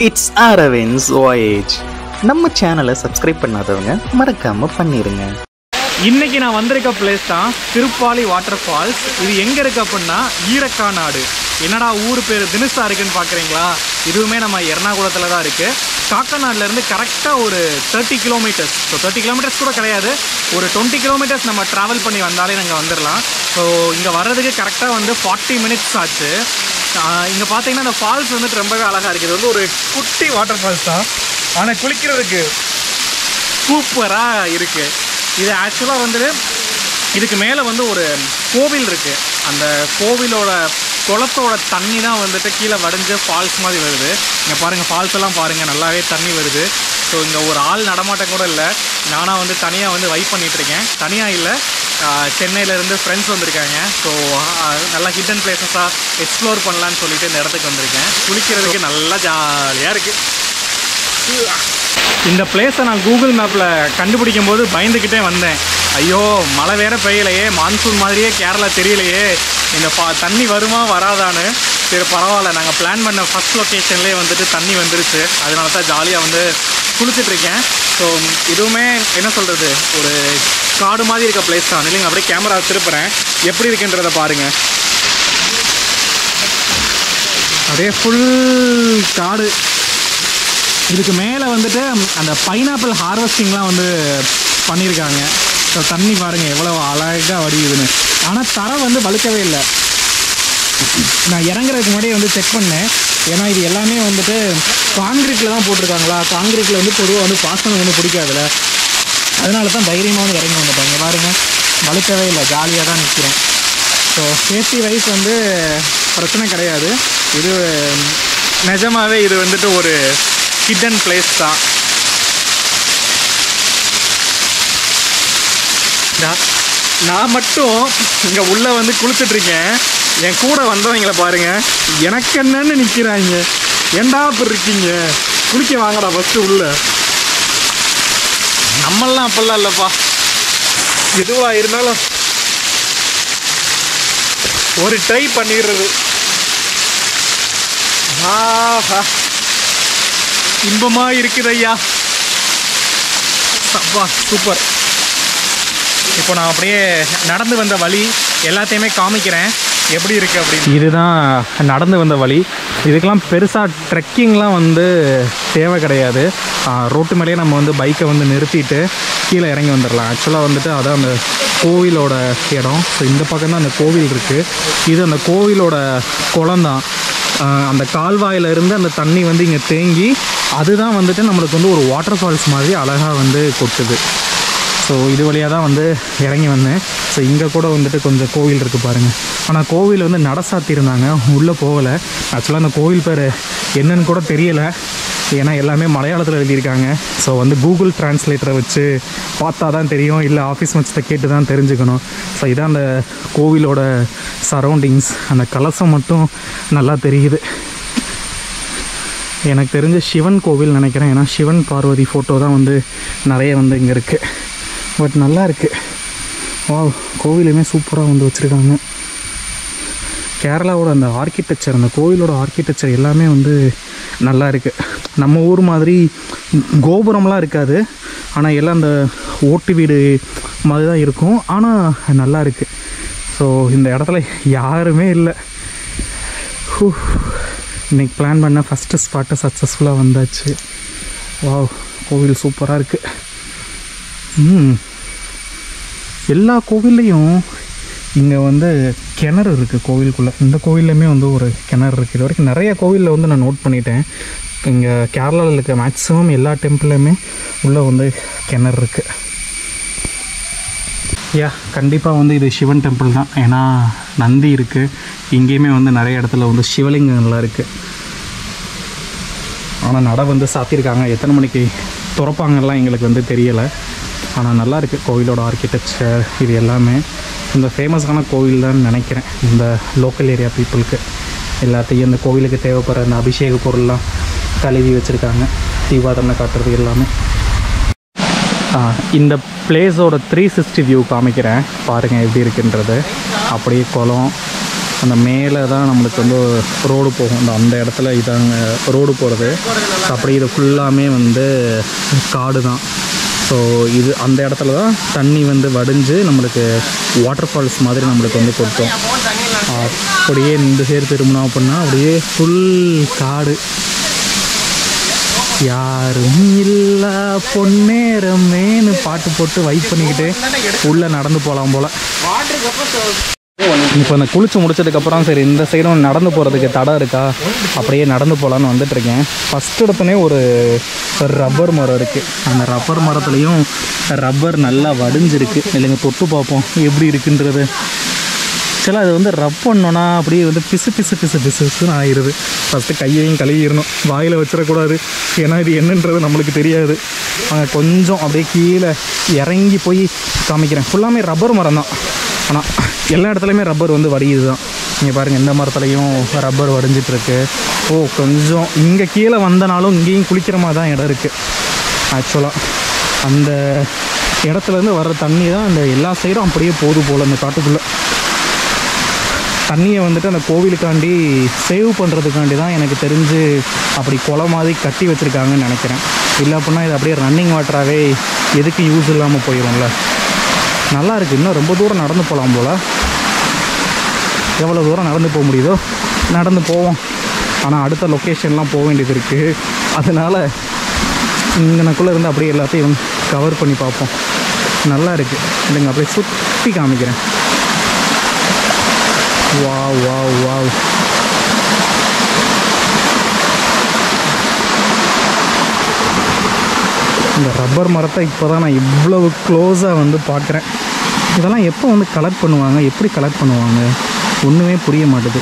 It's Aravin's Voyage. நம்ம சேனலை subscribe பண்ணாதவங்க மறக்காம பண்ணிருங்க. இன்னைக்கு நான் வந்திருக்க பிளேஸ் தான் திருப்பாலி வாட்டர் ஃபால்ஸ். இது எங்க இருக்கு அப்படின்னா ஈரக்காநாடு. என்னடா ஊர் பேர் தினுசா இருக்குன்னு பார்க்குறீங்களா? இதுவுமே நம்ம எர்ணாகுளத்தில் தான் இருக்குது. காக்கநாடுலேருந்து கரெக்டாக ஒரு 30 கிலோமீட்டர்ஸ். ஸோ 30 கிலோமீட்டர்ஸ் கூட கிடையாது, ஒரு 20 கிலோமீட்டர்ஸ் நம்ம ட்ராவல் பண்ணி வந்தாலே நாங்கள் வந்துடலாம். ஸோ இங்கே வர்றதுக்கு கரெக்டாக வந்து 40 மினிட்ஸ் ஆச்சு. இங்கே பார்த்தீங்கன்னா இந்த ஃபால்ஸ் வந்துட்டு ரொம்பவே அழகாக இருக்குது. இது வந்து ஒரு குட்டி வாட்டர் ஃபால்ஸ் தான், ஆனால் குளிக்கிறதுக்கு சூப்பராக இருக்குது. இது ஆக்சுவலாக வந்துட்டு இதுக்கு மேலே வந்து ஒரு கோவில் இருக்குது. அந்த கோவிலோட குளத்தோட தண்ணி தான் வந்துட்டு கீழே வடிஞ்சு ஃபால்ஸ் மாதிரி வருது. இங்கே பாருங்கள், ஃபால்ஸ் எல்லாம் பாருங்கள், நல்லாவே தண்ணி வருது. ஸோ இங்கே ஒரு ஆள் நடமாட்டம் கூட இல்லை. நானாக வந்து தனியாக வந்து வைப் பண்ணிகிட்ருக்கேன். தனியாக இல்லை, சென்னையிலேருந்து ஃப்ரெண்ட்ஸ் வந்திருக்காங்க. ஸோ நல்லா ஹிடன் பிளேசஸாக எக்ஸ்ப்ளோர் பண்ணலான்னு சொல்லிட்டு இந்த இடத்துக்கு வந்திருக்கேன். குளிக்கிறதுக்கு நல்லா ஜாலியாக இருக்குது. இந்த பிளேஸை நான் கூகுள் மேப்பில் கண்டுபிடிக்கும் போது பயந்துக்கிட்டே வந்தேன். ஐயோ, மழை வேறு பெய்யலையே, மான்சூன் மாதிரியே கேரளா தெரியலையே, இந்த தண்ணி வருமா வராதான்னு. சரி பரவாயில்ல, நாங்கள் பிளான் பண்ண ஃபஸ்ட் லொக்கேஷன்லேயே வந்துட்டு தண்ணி வந்துருச்சு. அதனால தான் ஜாலியாக வந்து குளிச்சிட்ருக்கேன். ஸோ இதுவுமே என்ன சொல்கிறது, ஒரு காடு மாதிரி இருக்க பிளேஸ் தான் இல்லைங்க. அப்படியே கேமரா திருப்புறேன், எப்படி இருக்குன்றதை பாருங்கள். அப்படியே ஃபுல் காடு. இதுக்கு மேலே வந்துட்டு அந்த பைனாப்பிள் ஹார்வெஸ்டிங்லாம் வந்து பண்ணியிருக்காங்க. ஸோ தண்ணி பாருங்கள் எவ்வளோ அழகாக வடியுதுன்னு. ஆனால் தரை வந்து வழுக்கவே இல்லை. நான் இறங்குறதுக்கு முன்னாடியே வந்து செக் பண்ணேன். ஏன்னா இது எல்லாமே வந்துட்டு காங்கிரீட்டில் தான் போட்டிருக்காங்களா. காங்கிரீட்டில் வந்து பொதுவாக வந்து பாசனம் ஒன்றும் பிடிக்காதுல்ல, அதனால தான் தைரியமாக வந்து இறங்கி வந்துட்டாங்க. பாருங்கள், வழுக்கவே இல்லை, ஜாலியாக தான் நிற்கிறேன். ஸோ சேஃப்டி வைஸ் வந்து பிரச்சனை கிடையாது. இது நிஜமாகவே இது வந்துட்டு ஒரு ஹிடன் பிளேஸ் தான். நான் மட்டும் இங்கே உள்ளே வந்து குளிச்சுட்ருக்கேன். என் கூட வந்தவங்களை பாருங்கள், எனக்கு என்னன்னு நிற்கிறாங்க. ஏண்டா அப்படி இருக்கீங்க, குளிக்க வாங்கடா ஃபஸ்ட்டு உள்ள. நம்மளாம் அப்பெல்லாம் இல்லைப்பா, எதுவாக இருந்தாலும் ஒரு ட்ரை பண்ணிடுறது. ஆஹா, இன்பமாக இருக்குது ஐயா. அப்பா சூப்பர். இப்போ நான் அப்படியே நடந்து வந்த வழி எல்லாத்தையுமே காமிக்கிறேன் எப்படி இருக்குது அப்படின்னு. இதுதான் நடந்து வந்த வழி. இதுக்கெலாம் பெருசாக ட்ரெக்கிங்லாம் வந்து தேவை கிடையாது. ரோட்டு மேலேயே நம்ம வந்து பைக்கை வந்து நிறுத்திட்டு கீழே இறங்கி வந்துடலாம். ஆக்சுவலாக வந்துட்டு அதான் அந்த கோவிலோட இடம். ஸோ இந்த பக்கம் தான் அந்த கோவில் இருக்குது. இது அந்த கோவிலோட குளம்தான். அந்த கால்வாயிலிருந்து அந்த தண்ணி வந்து இங்கே தேங்கி அதுதான் வந்துட்டு நம்மளுக்கு வந்து ஒரு வாட்டர் ஃபால்ஸ் மாதிரி அழகாக வந்து கொட்டுது. ஸோ இது வழியாக தான் வந்து இறங்கி வந்தேன். ஸோ இங்கே கூட வந்துட்டு கொஞ்சம் கோவில் இருக்குது பாருங்கள். ஆனால் கோவில் வந்து நட சாத்தியிருந்தாங்க, உள்ளே போகலை. ஆக்சுவலாக அந்த கோவில் பேர் என்னன்னு கூட தெரியலை, ஏன்னா எல்லாமே மலையாளத்தில் எழுதியிருக்காங்க. ஸோ வந்து கூகுள் டிரான்ஸ்லேட்டரை வச்சு பார்த்தா தான் தெரியும், இல்லை ஆஃபீஸ் மச்சத்தை கேட்டு தான் தெரிஞ்சுக்கணும். ஸோ இதான் அந்த கோவிலோட சரௌண்டிங்ஸ். அந்த கலசம் மட்டும் நல்லா தெரியுது. எனக்கு தெரிஞ்ச சிவன் கோவில் நினைக்கிறேன், ஏன்னா சிவன் பார்வதி ஃபோட்டோ தான் வந்து நிறைய வந்து இங்கே இருக்குது. பட் நல்லா இருக்குது. வா, கோவிலுமே சூப்பராக வந்து வச்சுருக்காங்க. கேரளாவோட அந்த ஆர்கிடெக்சர், அந்த கோவிலோட ஆர்கிடெக்சர் எல்லாமே வந்து நல்லா இருக்குது. நம்ம ஊர் மாதிரி கோபுரம்லாம் இருக்காது, ஆனால் எல்லாம் அந்த ஓட்டு வீடு மாதிரி தான் இருக்கும். ஆனால் நல்லா இருக்குது. ஸோ இந்த இடத்துல யாருமே இல்லை. இன்றைக்கி பிளான் பண்ண ஃபஸ்ட்டு ஸ்பாட்டை சக்ஸஸ்ஃபுல்லாக வந்தாச்சு. வா, கோவில் சூப்பராக இருக்குது. எல்லா கோவில்லையும் இங்கே வந்து கிணறு இருக்குது கோவிலுக்குள்ளே. இந்த கோவில்லையுமே வந்து ஒரு கிணறு இருக்குது. இது வரைக்கும் நிறைய கோவிலில் வந்து நான் நோட் பண்ணிட்டேன். இங்கே கேரளாவில் இருக்க மேக்ஸிமம் எல்லா டெம்பிள்லையுமே உள்ளே வந்து கிணறு இருக்குது. கண்டிப்பாக வந்து இது சிவன் டெம்பிள் தான், ஏன்னா நந்தி இருக்குது. இங்கேயுமே வந்து நிறைய இடத்துல வந்து சிவலிங்கங்கள்லாம் இருக்குது. ஆனால் நடை வந்து சாத்தியிருக்காங்க. எத்தனை மணிக்கு திறப்பாங்கலாம் எங்களுக்கு வந்து தெரியலை. ஆனால் நல்லா இருக்குது கோவிலோட ஆர்கிடெக்சர். இது எல்லாமே இந்த ஃபேமஸான கோவில் தான் நினைக்கிறேன். இந்த லோக்கல் ஏரியா பீப்புளுக்கு எல்லாத்தையும் இந்த கோவிலுக்கு தேவைப்படுற அந்த அபிஷேக பொருள்லாம் கழுவி வச்சுருக்காங்க. தீபாதனை காட்டுறது எல்லாமே. இந்த பிளேஸோட 360 வியூ காமிக்கிறேன் பாருங்கள் எப்படி இருக்குன்றது. அப்படியே குளம், அந்த மேலே தான் நம்மளுக்கு வந்து ரோடு போகும். அந்த இடத்துல இதாங்க ரோடு போகிறது. அப்படி இது ஃபுல்லாமே வந்து காடு தான். ஸோ இது அந்த இடத்துல தான் தண்ணி வந்து வடிஞ்சு நம்மளுக்கு வாட்டர் ஃபால்ஸ் மாதிரி நம்மளுக்கு வந்து கொட்டும். அப்படியே இந்த சைடு திரும்பினோம் அப்படின்னா அப்படியே ஃபுல் காடு. யாரும் இல்லை பொன்னேரமேனு பாட்டு போட்டு வைப் பண்ணிக்கிட்டு உள்ளே நடந்து போகலாம் போல். இப்போ அந்த குளிச்சு முடிச்சதுக்கப்புறம் சரி இந்த சைடும் நடந்து போகிறதுக்கு தடம் இருக்கா, அப்படியே நடந்து போகலான்னு வந்துட்டுருக்கேன். ஃபஸ்ட் இடத்துனே ஒரு ரப்பர் மரம் இருக்குது. அந்த ரப்பர் மரத்துலேயும் ரப்பர் நல்லா வடிஞ்சிருக்கு. இல்லைங்க தொட்டு பார்ப்போம் எப்படி இருக்குன்றது. ஆக்சுவலாக அது வந்து ரப் பண்ணோன்னா அப்படியே வந்து பிசு பிசு பிசு பிசுன்னு ஆயிடுது. ஃபஸ்ட்டு கையையும் கழுவிடணும், வாயில் வச்சிடக்கூடாது. ஏன்னா இது என்னன்றது நம்மளுக்கு தெரியாது. கொஞ்சம் அப்படியே கீழே இறங்கி போய் காமிக்கிறேன். ஃபுல்லாமே ரப்பர் மரம் தான். ஆனால் எல்லா இடத்துலையுமே ரப்பர் வந்து வடியுது தான். நீங்கள் பாருங்கள், இந்த மரத்துலையும் ரப்பர் வடிஞ்சிட்ருக்கு. கொஞ்சம் இங்கே கீழே வந்தனாலும் இங்கேயும் குளிக்கிற மாதிரி தான் இடம் இருக்குது. ஆக்சுவலாக அந்த இடத்துலேருந்து வர்ற தண்ணி தான் அந்த எல்லா சைடும் அப்படியே போகுது போல். அந்த காட்டுக்குள்ளே தண்ணியை வந்துட்டு அந்த கோவிலுக்காண்டி சேவ் பண்ணுறதுக்காண்டி தான் எனக்கு தெரிஞ்சு அப்படி குளம் மாதிரி கட்டி வச்சுருக்காங்கன்னு நினைக்கிறேன். இல்லை அப்படின்னா இது அப்படியே ரன்னிங் வாட்டராகவே எதுக்கு யூஸ் இல்லாமல் போயிடும்ல. நல்லா இருக்குது. இன்னும் ரொம்ப தூரம் நடந்து போகலாம் போல். எவ்வளோ தூரம் நடந்து போக முடியுதோ நடந்து போவோம். ஆனால் அடுத்த லொக்கேஷன்லாம் போக வேண்டியது இருக்குது. அதனால் இங்கனக்குள்ளே இருந்து அப்படியே எல்லாத்தையும் கவர் பண்ணி பார்ப்போம். நல்லா இருக்குது. இல்லைங்க அப்படியே சுற்றி காமிக்கிறேன். Wow wow wow. இந்த ரப்பர் மரத்தை இப்போ தான் நான் இவ்வளவு க்ளோஸாக வந்து பார்க்குறேன். இதெல்லாம் எப்போ வந்து கலெக்ட் பண்ணுவாங்க, எப்படி கலெக்ட் பண்ணுவாங்க ஒன்றுமே புரிய மாட்டுது.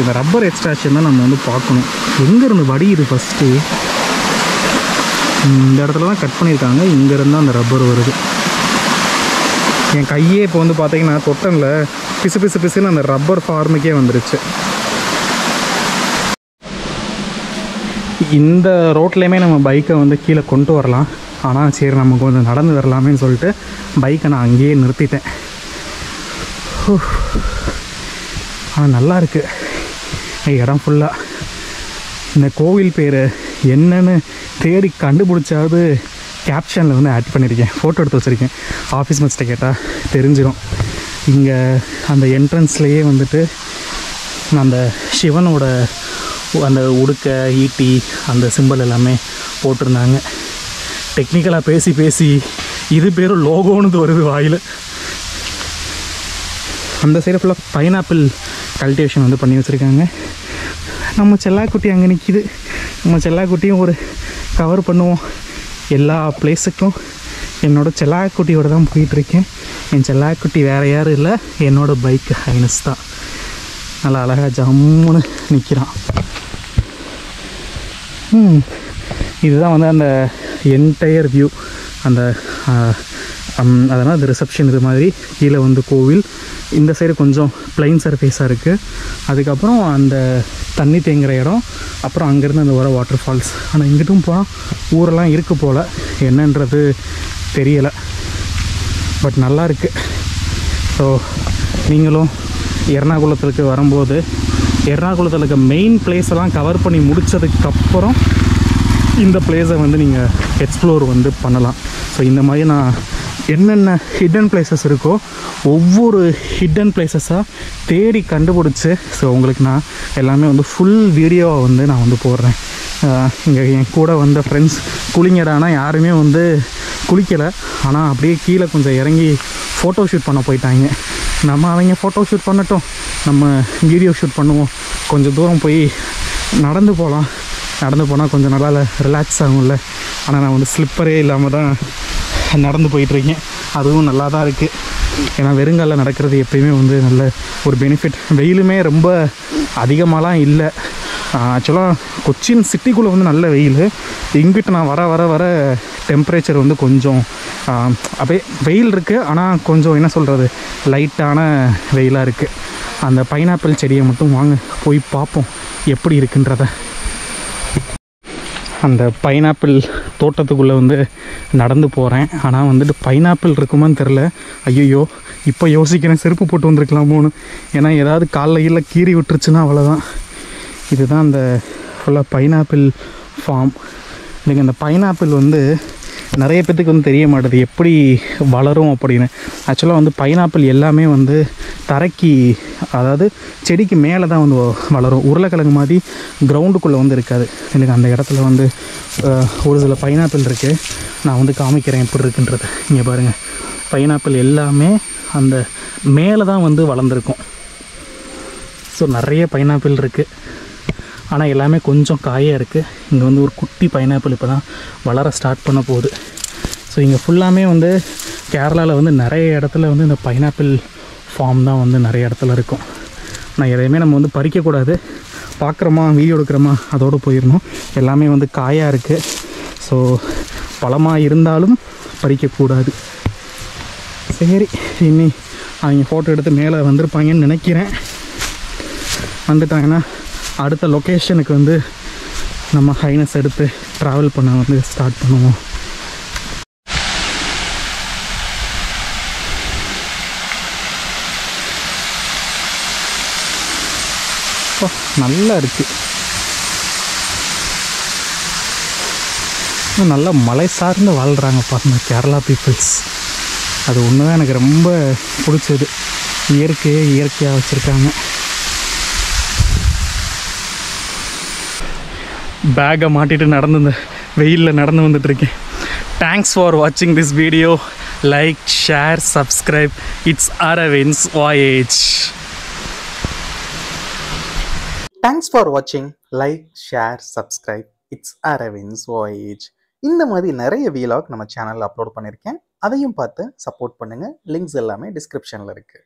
இந்த ரப்பர் எக்ஸ்ட்ராக்ஷன் தான் நம்ம வந்து பார்க்கணும். எங்கேருந்து வடியுது ஃபஸ்ட்டு? இந்த இடத்துல தான் கட் பண்ணியிருக்காங்க. இங்கேருந்து தான் அந்த ரப்பர் வருது. என் கையே இப்போ வந்து பார்த்தீங்கன்னா தொட்டனில் பிசு பிசு பிசுன்னு அந்த ரப்பர் ஃபார்முக்கே வந்துருச்சு. இந்த ரோட்லேயுமே நம்ம பைக்கை வந்து கீழே கொண்டு வரலாம். ஆனால் சரி நம்ம கொஞ்சம் நடந்து வரலாமேன்னு சொல்லிட்டு பைக்கை நான் அங்கேயே நிறுத்திட்டேன். ஆனால் நல்லா இருக்குது இடம் ஃபுல்லாக. இந்த கோவில் பேர் என்னன்னு தேடி கண்டுபிடிச்சாவது கேப்ஷனில் வந்து ஆட் பண்ணியிருக்கேன், ஃபோட்டோ எடுத்து வச்சுருக்கேன். ஆஃபீஸ் மேட்ச்கிட்ட கேட்டால் தெரிஞ்சிடும். இங்கே அந்த என்ட்ரன்ஸ்லேயே வந்துட்டு அந்த சிவனோட அந்த உடுக்க ஈட்டி அந்த சிம்பிள் எல்லாமே போட்டிருந்தாங்க. டெக்னிக்கலாக பேசி பேசி இது பேர் லோகோன்னு வருது வாயில். அந்த சைடு ஃபுல்லாக பைனாப்பிள் கல்டிவேஷன் வந்து பண்ணி வச்சுருக்காங்க. நம்ம செல்லாக்குட்டி அங்கே நிற்கிது. நம்ம செல்லாக்குட்டியும் ஒரு கவர் பண்ணுவோம். எல்லா பிளேஸுக்கும் என்னோடய செல்லாக்குட்டியோடு தான் போயிட்டுருக்கேன். என் செல்லாக்குட்டி வேறு யாரும் இல்லை, என்னோடய பைக் ஹைனஸ் தான். நல்லா அழகாக ஜம்முன்னு நிற்கிறான். இதுதான் வந்து அந்த என்டையர் வியூ. அந்த அதனால் அந்த ரிசப்ஷன் இது மாதிரி கீழே வந்து கோவில். இந்த சைடு கொஞ்சம் பிளைன் சர்ஃபேஸாக இருக்குது. அதுக்கப்புறம் அந்த தண்ணி தேங்குகிற இடம், அப்புறம் அங்கேருந்து அந்த வர வாட்டர் ஃபால்ஸ். ஆனால் இங்கிட்டும் போனால் ஊரெல்லாம் இருக்குது போல், என்னன்றது தெரியலை. பட் நல்லா இருக்குது. ஸோ நீங்களும் எர்ணாகுளத்துக்கு வரும்போது எர்ணாகுளத்தில் இருக்க மெயின் பிளேஸெல்லாம் கவர் பண்ணி முடித்ததுக்கப்புறம் இந்த பிளேஸை வந்து நீங்கள் எக்ஸ்ப்ளோர் வந்து பண்ணலாம். ஸோ இந்த மாதிரி நான் என்னென்ன ஹிடன் பிளேசஸ் இருக்கோ ஒவ்வொரு ஹிடன் பிளேசஸாக தேடி கண்டுபிடிச்சி ஸோ உங்களுக்கு நான் எல்லாமே வந்து ஃபுல் வீடியோவை வந்து நான் வந்து போடுறேன். இங்கே என் கூட வந்த ஃப்ரெண்ட்ஸ் குளிங்கடானா யாருமே வந்து குளிக்கலை. ஆனால் அப்படியே கீழே கொஞ்சம் இறங்கி ஃபோட்டோ ஷூட் பண்ண போயிட்டாங்க. நம்ம அவங்க ஃபோட்டோ ஷூட் பண்ணட்டும், நம்ம வீடியோ ஷூட் பண்ணுவோம். கொஞ்சம் தூரம் போய் நடந்து போகலாம். நடந்து போனால் கொஞ்சம் நல்லா ரிலாக்ஸ் ஆகும்ல. ஆனால் நான் வந்து ஸ்லிப்பரே இல்லாமல் தான் நடந்து போயிட்டுருக்கேன். அதுவும் நல்லா தான் இருக்குது. ஏன்னா வெறுங்காலில் நடக்கிறது எப்பயுமே வந்து நல்ல ஒரு பெனிஃபிட். வெயிலுமே ரொம்ப அதிகமாகலாம் இல்லை. ஆக்சுவலாக கொச்சின் சிட்டிக்குள்ளே வந்து நல்ல வெயில். இங்கிட்ட நான் வர வர வர டெம்பரேச்சர் வந்து கொஞ்சம் அப்படியே வெயில் இருக்குது. ஆனால் கொஞ்சம் என்ன சொல்கிறது, லைட்டான வெயிலாக இருக்குது. அந்த பைனாப்பிள் செடியை மட்டும் வாங்க போய் பார்ப்போம் எப்படி இருக்குன்றத. அந்த பைனாப்பிள் தோட்டத்துக்குள்ளே வந்து நடந்து போகிறேன். ஆனால் வந்துட்டு பைனாப்பிள் இருக்குமான்னு தெரில. ஐயோ இப்போ யோசிக்கிறேன் செருப்பு போட்டு வந்திருக்கலாமோன்னு. ஏன்னா ஏதாவது காலில் கீழே கீறி விட்டுருச்சுன்னா அவ்வளோதான். இதுதான் அந்த ஃபுல்லாக பைனாப்பிள் ஃபார்ம். இல்லைங்க, இந்த பைனாப்பிள் வந்து நிறைய பேத்துக்கு வந்து தெரிய மாட்டேது எப்படி வளரும் அப்படின்னு. ஆக்சுவலாக வந்து பைனாப்பிள் எல்லாமே வந்து தரைக்கு, அதாவது செடிக்கு மேலே தான் வந்து வளரும். உருளைக்கிழங்கு மாதிரி கிரவுண்டுக்குள்ளே வந்து இருக்காது. எனக்கு அந்த இடத்துல வந்து ஒரு சில பைனாப்பிள் இருக்குது. நான் வந்து காமிக்கிறேன் எப்படி இருக்குன்றது. இங்கே பாருங்கள், பைனாப்பிள் எல்லாமே அந்த மேலே தான் வந்து வளர்ந்துருக்கும். ஸோ நிறைய பைனாப்பிள் இருக்குது, ஆனால் எல்லாமே கொஞ்சம் காயாக இருக்குது. இங்கே வந்து ஒரு குட்டி பைனாப்பிள் இப்போ தான் வளர ஸ்டார்ட் பண்ண போகுது. ஸோ இங்கே ஃபுல்லாமே வந்து கேரளாவில் வந்து நிறைய இடத்துல வந்து இந்த பைனாப்பிள் ஃபார்ம் தான் வந்து நிறைய இடத்துல இருக்கும். நான் எதையுமே நம்ம வந்து பறிக்கக்கூடாது. பார்க்குறோமா, வீடியோ எடுக்கிறோமா, அதோடு போயிடணும். எல்லாமே வந்து காயாக இருக்குது. ஸோ பழமாக இருந்தாலும் பறிக்கக்கூடாது. சரி, இனி அவங்க ஃபோட்டோ எடுத்து மேலே வந்திருப்பாங்கன்னு நினைக்கிறேன். வந்துட்டாங்கன்னா அடுத்த லொக்கேஷனுக்கு வந்து நம்ம ஹைனஸ் எடுத்து ட்ராவல் பண்ண வந்து ஸ்டார்ட் பண்ணுவோம். நல்லா இருக்குது. நல்லா மலை சார்ந்து வாழ்கிறாங்க பாருங்க கேரளா பீப்புள்ஸ். அது ஒன்று தான் எனக்கு ரொம்ப பிடிச்சது. இயற்கையாக வச்சுருக்காங்க. பேக்கை மாட்டிட்டு நடந்து வெயிலில் நடந்து வந்துட்டுருக்கேன். தேங்க்ஸ் ஃபார் வாட்சிங் this video. Like, share, subscribe. It's Aravind's voyage. Thanks for வாட்சிங். Like, share, subscribe. It's Aravind's voyage. இந்த மாதிரி நிறைய வீலாக் நம்ம சேனலில் அப்லோட் பண்ணியிருக்கேன். அதையும் பார்த்து சப்போர்ட் பண்ணுங்கள். லிங்க்ஸ் எல்லாமே டிஸ்கிரிப்ஷனில் இருக்குது.